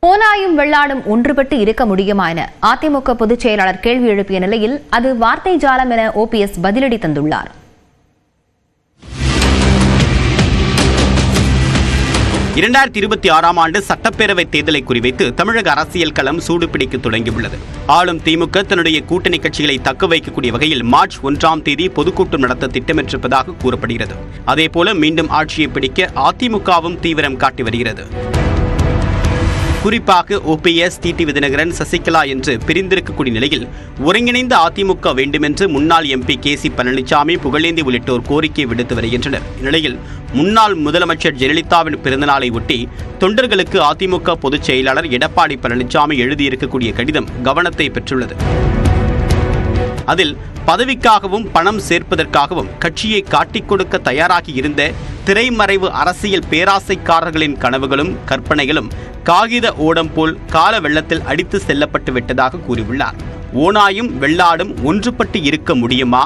ஓநாயும் வெள்ளாடும் ஒன்றுபட்டு இருக்க முடியுமா என அதிமுக பொதுச் செயலாளர் கேள்வி எழுப்பிய நிலையில் அது வார்த்தை ஜாலம் என ஓபிஎஸ் பதிலடி தந்துள்ளார். ஆண்டு சட்டப்பேரவை தேர்தலை குறிவைத்து தமிழக அரசியல் களம் சூடுபிடிக்க தொடங்கியுள்ளது. ஆளும் திமுக தன்னுடைய கூட்டணி கட்சிகளை தக்க வைக்கக்கூடிய வகையில் மார்ச் 1 பொதுக்கூட்டம் நடத்த திட்டமிட்டிருப்பதாக கூறப்படுகிறது. அதேபோல மீண்டும் ஆட்சியை பிடிக்க அதிமுகவும் தீவிரம் காட்டி வருகிறது. குறிப்பாக ஓபிஎஸ், டிடிவி தினகரன், சசிகலா என்று பிரிந்திருக்கக்கூடிய நிலையில் ஒருங்கிணைந்த அதிமுக வேண்டுமென்று முன்னாள் எம்பி கேசி பழனிசாமி, புகழேந்தி உள்ளிட்டோர் கோரிக்கை விடுத்து வருகின்றனர். இந்நிலையில் முன்னாள் முதலமைச்சர் ஜெயலலிதாவின் பிறந்தநாளை ஒட்டி தொண்டர்களுக்கு அதிமுக பொதுச் செயலாளர் எடப்பாடி பழனிசாமி எழுதியிருக்கக்கூடிய கடிதம் கவனத்தை பெற்றுள்ளது. அதில் பதவிக்காகவும் பணம் சேர்ப்பதற்காகவும் கட்சியை காட்டிக் கொடுக்க தயாராகி இருந்த திரைமறைவு அரசியல் பேராசைக்காரர்களின் கனவுகளும் கற்பனைகளும் காகித ஓடம் போல் கால வெள்ளத்தில் அடித்து செல்லப்பட்டு விட்டதாக கூறியுள்ளார். ஓநாயும் வெள்ளாடும் ஒன்றுபட்டு இருக்க முடியுமா?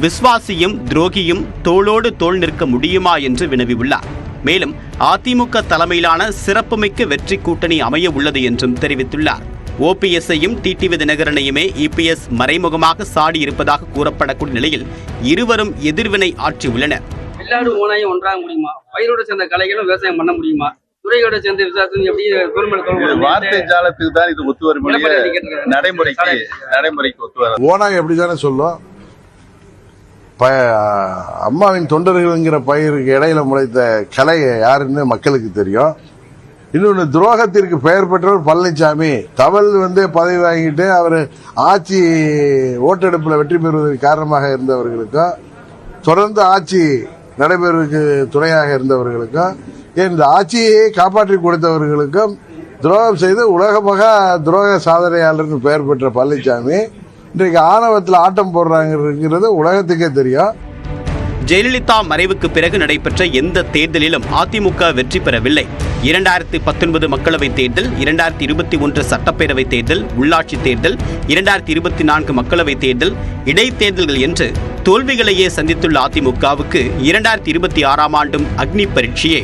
விஸ்வாசியும் துரோகியும் தோளோடு தோள் நிற்க முடியுமா என்று வினவியுள்ளார். மேலும் அதிமுக தலைமையிலான சிறப்புமிக்க வெற்றி கூட்டணி அமைய உள்ளது என்றும் தெரிவித்துள்ளார். ஓபிஎஸ்ஐயும் டிடிவி தினகரனையுமே இபிஎஸ் மறைமுகமாக சாடி இருப்பதாக கூறப்படக்கூடிய நிலையில் இருவரும் எதிர்வினை ஆற்றியுள்ளனர். வெள்ளாடு ஓநாயும் ஒன்றாக முடியுமா? பயிரோடு சேர்ந்த கலைகளும் விவசாயம் பண்ண முடியுமா? துறையோட சேர்ந்த விவசாயத்தையும் எப்படி? வார்த்தை ஜாலத்துக்கு தான் இது ஒத்து வரும், நடைமுறைக்கு ஒத்து வர. ஓநாய் எப்படிதானே சொல்லும், அம்மாவின் தொண்டர்கள்ங்கிற பயிருக்கு இடையில முளைத்த கலை யாருன்னு மக்களுக்கு தெரியும். இன்னொன்று, துரோகத்திற்கு பெயர் பெற்றவர் பழனிசாமி. தவள் பதவி வாங்கிட்டு அவர் ஆட்சி ஓட்டெடுப்பில் வெற்றி பெறுவதற்கு காரணமாக இருந்தவர்களுக்கும், தொடர்ந்து ஆட்சி நடைபெறுவதற்கு துணையாக இருந்தவர்களுக்கும், இந்த ஆட்சியை காப்பாற்றி கொடுத்தவர்களுக்கும் துரோகம் செய்து உலகமாக துரோக சாதனையாளர்னு பெயர் பெற்ற பழனிசாமி இன்றைக்கு ஆணவத்தில் ஆட்டம் போடுறாங்கிறது உலகத்துக்கே தெரியும். ஜெயலலிதா மறைவுக்கு பிறகு நடைபெற்ற எந்த தேர்தலிலும் அதிமுக வெற்றி பெறவில்லை. 2019 மக்களவைத் தேர்தல், 2021 சட்டப்பேரவைத் தேர்தல், உள்ளாட்சி தேர்தல், 2024 மக்களவைத் தேர்தல், இடைத்தேர்தல்கள் என்று தோல்விகளையே சந்தித்துள்ள அதிமுகவுக்கு 2026 ஆண்டும் அக்னி பரீட்சையே.